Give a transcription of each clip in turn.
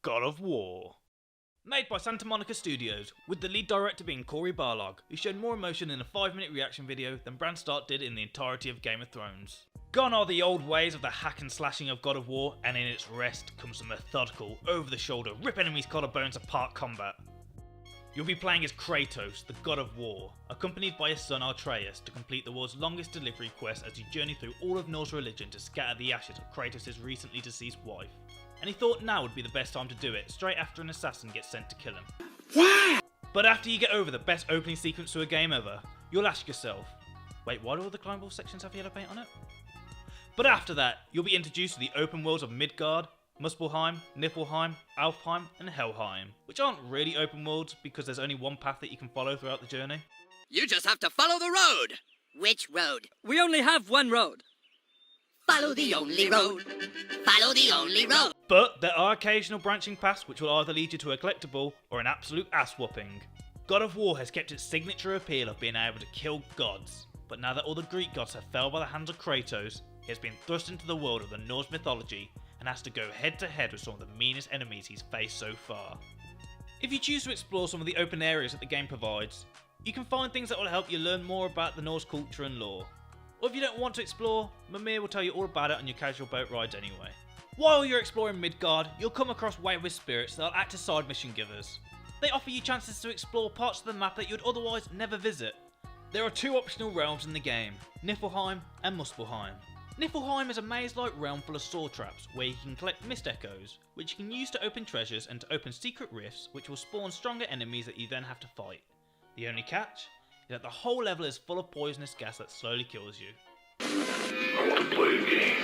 God of War. Made by Santa Monica Studios, with the lead director being Cory Barlog, who showed more emotion in a 5-minute reaction video than Bran Stark did in the entirety of Game of Thrones. Gone are the old ways of the hack and slashing of God of War, and in its rest comes the methodical, over-the-shoulder, rip enemies' collarbones apart combat. You'll be playing as Kratos, the God of War, accompanied by his son Atreus to complete the war's longest delivery quest as you journey through all of Norse religion to scatter the ashes of Kratos' recently deceased wife. And he thought now would be the best time to do it, straight after an assassin gets sent to kill him. What? But after you get over the best opening sequence to a game ever, you'll ask yourself, wait, why do all the climbable sections have yellow paint on it? But after that, you'll be introduced to the open worlds of Midgard, Muspelheim, Niflheim, Alfheim and Helheim, which aren't really open worlds because there's only one path that you can follow throughout the journey. You just have to follow the road! Which road? We only have one road. Follow the only road. Follow the only road. But there are occasional branching paths which will either lead you to a collectible or an absolute ass whooping. God of War has kept its signature appeal of being able to kill gods, but now that all the Greek gods have fell by the hands of Kratos, he has been thrust into the world of the Norse mythology and has to go head to head with some of the meanest enemies he's faced so far. If you choose to explore some of the open areas that the game provides, you can find things that will help you learn more about the Norse culture and lore. Or if you don't want to explore, Mimir will tell you all about it on your casual boat rides anyway. While you're exploring Midgard, you'll come across wayward spirits that'll act as side mission givers. They offer you chances to explore parts of the map that you'd otherwise never visit. There are two optional realms in the game, Niflheim and Muspelheim. Niflheim is a maze-like realm full of saw traps, where you can collect mist echoes, which you can use to open treasures and to open secret rifts which will spawn stronger enemies that you then have to fight. The only catch is that the whole level is full of poisonous gas that slowly kills you. I want to play a game.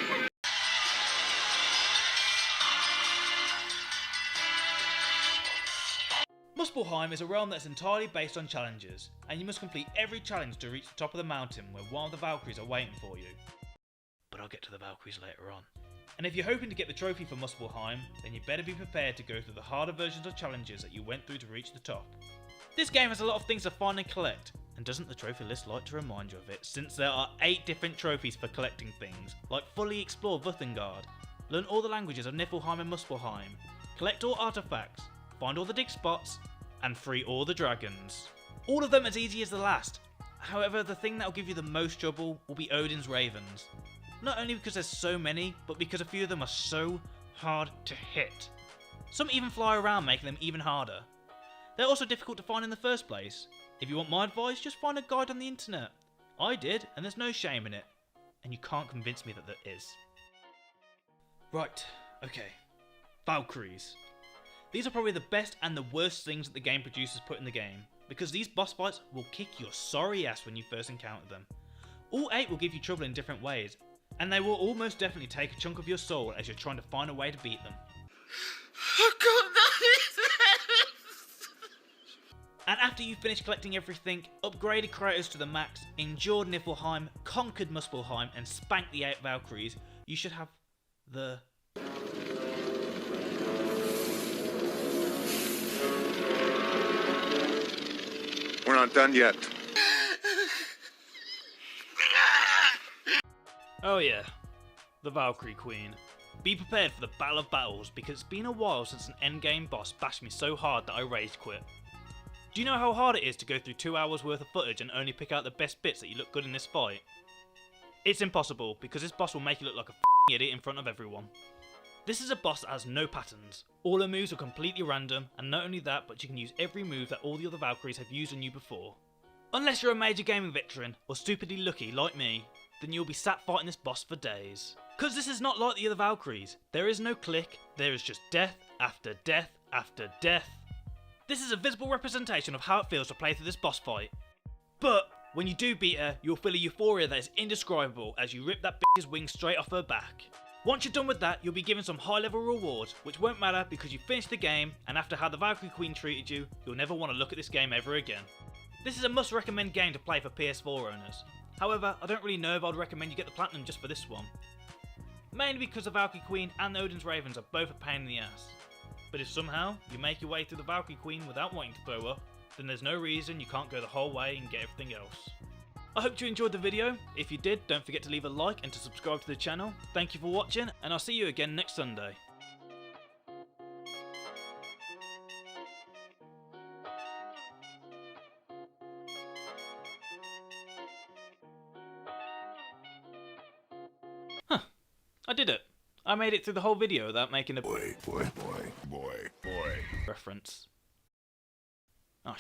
Muspelheim is a realm that's entirely based on challenges, and you must complete every challenge to reach the top of the mountain where one of the Valkyries are waiting for you. But I'll get to the Valkyries later on. And if you're hoping to get the trophy for Muspelheim, then you better be prepared to go through the harder versions of challenges that you went through to reach the top. This game has a lot of things to find and collect, and doesn't the trophy list like to remind you of it, since there are 8 different trophies for collecting things, like fully explore Vuthengard, learn all the languages of Niflheim and Muspelheim, collect all artifacts, find all the dig spots, and free all the dragons. All of them as easy as the last. However, the thing that will give you the most trouble will be Odin's Ravens. Not only because there's so many, but because a few of them are so hard to hit. Some even fly around, making them even harder. They're also difficult to find in the first place. If you want my advice, just find a guide on the internet. I did, and there's no shame in it. And you can't convince me that there is. Right, okay. Valkyries. These are probably the best and the worst things that the game producers put in the game, because these boss fights will kick your sorry ass when you first encounter them. All 8 will give you trouble in different ways, and they will almost definitely take a chunk of your soul as you're trying to find a way to beat them. And after you finish collecting everything, upgraded Kratos to the max, endured Niflheim, conquered Muspelheim and spanked the 8 Valkyries, you should have the... We're not done yet. Oh yeah, the Valkyrie Queen. Be prepared for the Battle of Battles because it's been a while since an endgame boss bashed me so hard that I rage quit. Do you know how hard it is to go through 2 hours worth of footage and only pick out the best bits that you look good in this fight? It's impossible because this boss will make you look like a f***ing idiot in front of everyone. This is a boss that has no patterns. All her moves are completely random, and not only that, but you can use every move that all the other Valkyries have used on you before. Unless you're a major gaming veteran or stupidly lucky like me, then you'll be sat fighting this boss for days. Cause this is not like the other Valkyries. There is no click, there is just death after death after death. This is a visible representation of how it feels to play through this boss fight. But when you do beat her, you'll feel a euphoria that is indescribable as you rip that bitch's wings straight off her back. Once you're done with that, you'll be given some high level rewards, which won't matter because you finished the game, and after how the Valkyrie Queen treated you, you'll never want to look at this game ever again. This is a must recommend game to play for PS4 owners. However, I don't really know if I'd recommend you get the Platinum just for this one. Mainly because the Valkyrie Queen and the Odin's Ravens are both a pain in the ass. But if somehow you make your way through the Valkyrie Queen without wanting to throw up, then there's no reason you can't go the whole way and get everything else. I hope you enjoyed the video. If you did, don't forget to leave a like and to subscribe to the channel. Thank you for watching, and I'll see you again next Sunday. I did it. I made it through the whole video without making a Boy. reference. Oh,